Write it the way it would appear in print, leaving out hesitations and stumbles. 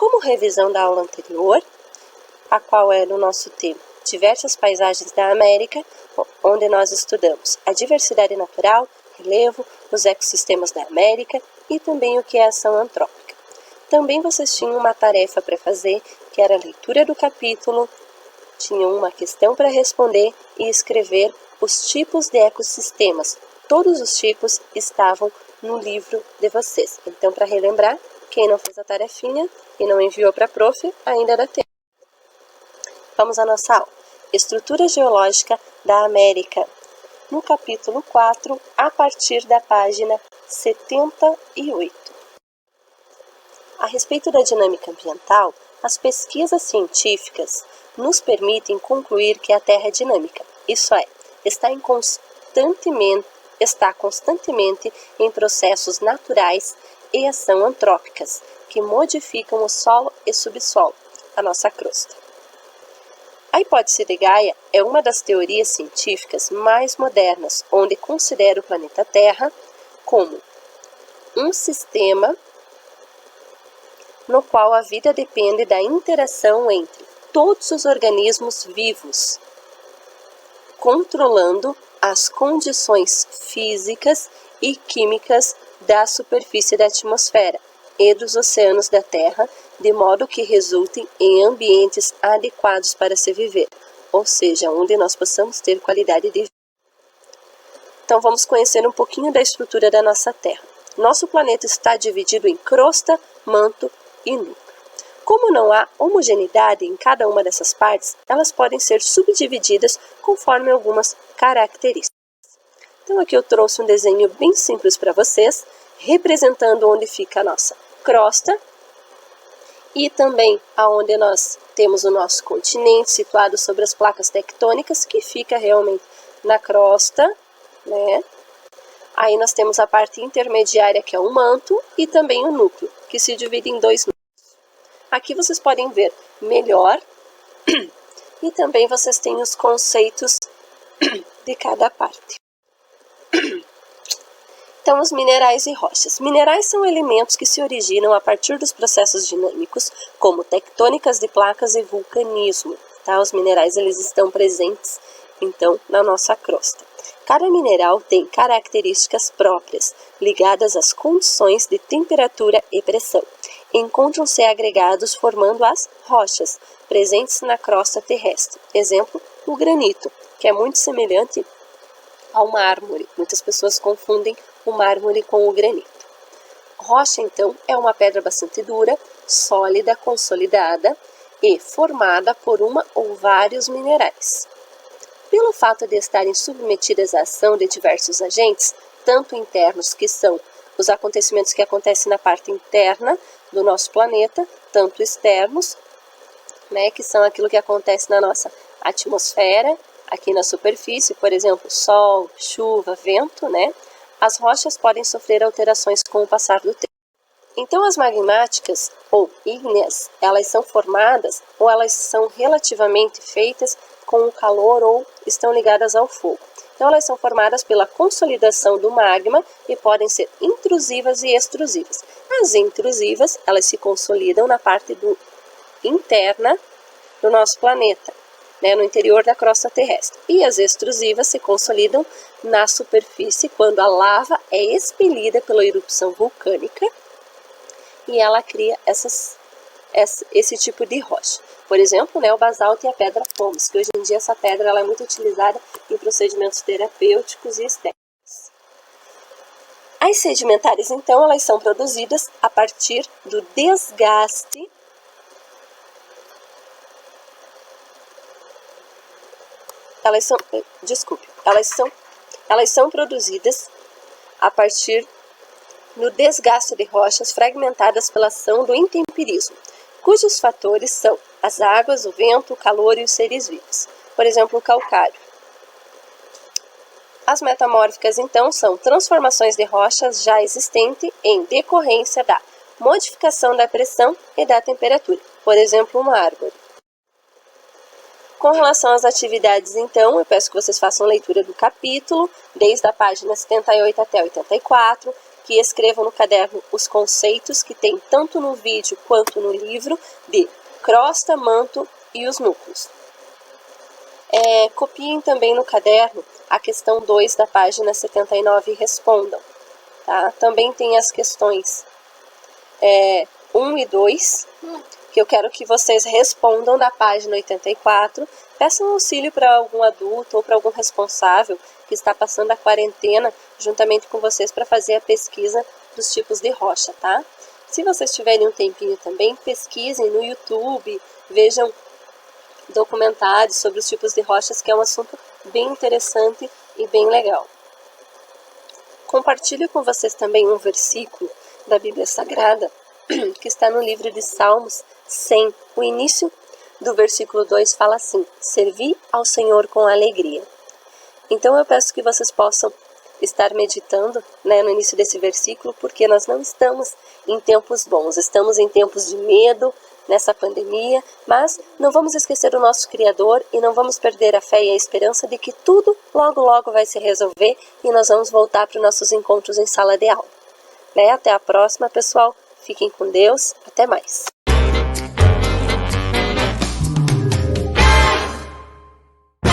Como revisão da aula anterior, a qual era o nosso tema Diversas Paisagens da América, onde nós estudamos a diversidade natural, relevo, os ecossistemas da América e também o que é ação antrópica. Também vocês tinham uma tarefa para fazer, que era a leitura do capítulo, tinham uma questão para responder e escrever os tipos de ecossistemas. Todos os tipos estavam no livro de vocês. Então, para relembrar, quem não fez a tarefinha e não enviou para a prof, ainda dá tempo. Vamos à nossa aula. Estrutura geológica da América. No capítulo 4, a partir da página 78. A respeito da dinâmica ambiental, as pesquisas científicas nos permitem concluir que a Terra é dinâmica, isso é, está constantemente em processos naturais e ação antrópicas, que modificam o solo e subsolo, a nossa crosta. A hipótese de Gaia é uma das teorias científicas mais modernas, onde considera o planeta Terra como um sistema no qual a vida depende da interação entre todos os organismos vivos, controlando as condições físicas e químicas da superfície da atmosfera e dos oceanos da Terra, de modo que resultem em ambientes adequados para se viver, ou seja, onde nós possamos ter qualidade de vida. Então vamos conhecer um pouquinho da estrutura da nossa Terra. Nosso planeta está dividido em crosta, manto e núcleo. Como não há homogeneidade em cada uma dessas partes, elas podem ser subdivididas conforme algumas características. Então aqui eu trouxe um desenho bem simples para vocês, representando onde fica a nossa crosta e também aonde nós temos o nosso continente situado sobre as placas tectônicas, que fica realmente na crosta, né? Aí nós temos a parte intermediária, que é o manto, e também o núcleo, que se divide em dois núcleos. Aqui vocês podem ver melhor e também vocês têm os conceitos de cada parte. Então, os minerais e rochas. Minerais são elementos que se originam a partir dos processos dinâmicos, como tectônicas de placas e vulcanismo. Tá? Os minerais eles estão presentes, então, na nossa crosta. Cada mineral tem características próprias, ligadas às condições de temperatura e pressão. Encontram-se agregados formando as rochas, presentes na crosta terrestre. Exemplo, o granito, que é muito semelhante ao mármore. Muitas pessoas confundem o mármore com o granito. Rocha, então, é uma pedra bastante dura, sólida, consolidada e formada por uma ou vários minerais. Pelo fato de estarem submetidas à ação de diversos agentes, tanto internos, que são os acontecimentos que acontecem na parte interna do nosso planeta, tanto externos, né, que são aquilo que acontece na nossa atmosfera, aqui na superfície, por exemplo, sol, chuva, vento, né? As rochas podem sofrer alterações com o passar do tempo. Então, as magmáticas ou ígneas, elas são formadas ou elas são relativamente feitas com o calor ou estão ligadas ao fogo. Então, elas são formadas pela consolidação do magma e podem ser intrusivas e extrusivas. As intrusivas, elas se consolidam na parte interna do nosso planeta, né, no interior da crosta terrestre. E as extrusivas se consolidam na superfície quando a lava é expelida pela erupção vulcânica e ela cria esse tipo de rocha. Por exemplo, né, o basalto e a pedra pómez, que hoje em dia essa pedra ela é muito utilizada em procedimentos terapêuticos e estéticos. As sedimentares, então, elas são produzidas a partir do desgaste elas são produzidas a partir do desgaste de rochas fragmentadas pela ação do intemperismo, cujos fatores são as águas, o vento, o calor e os seres vivos. Por exemplo, o calcário. As metamórficas, então, são transformações de rochas já existentes em decorrência da modificação da pressão e da temperatura. Por exemplo, uma árvore. Com relação às atividades, então, eu peço que vocês façam leitura do capítulo, desde a página 78 até 84, que escrevam no caderno os conceitos que tem tanto no vídeo quanto no livro de crosta, manto e os núcleos. Copiem também no caderno a questão 2 da página 79 e respondam. Tá? Também tem as questões 1 e 2, que eu quero que vocês respondam da página 84. Peçam auxílio para algum adulto ou para algum responsável que está passando a quarentena juntamente com vocês para fazer a pesquisa dos tipos de rocha, tá? Se vocês tiverem um tempinho também, pesquisem no YouTube, vejam documentários sobre os tipos de rochas, que é um assunto bem interessante e bem legal. Compartilho com vocês também um versículo da Bíblia Sagrada, que está no livro de Salmos 100. O início do versículo 2 fala assim: servi ao Senhor com alegria. Então eu peço que vocês possam estar meditando, né, no início desse versículo, porque nós não estamos em tempos bons, estamos em tempos de medo, nessa pandemia, mas não vamos esquecer o nosso Criador e não vamos perder a fé e a esperança de que tudo logo logo vai se resolver e nós vamos voltar para os nossos encontros em sala de aula. Até a próxima, pessoal. Fiquem com Deus. Até mais.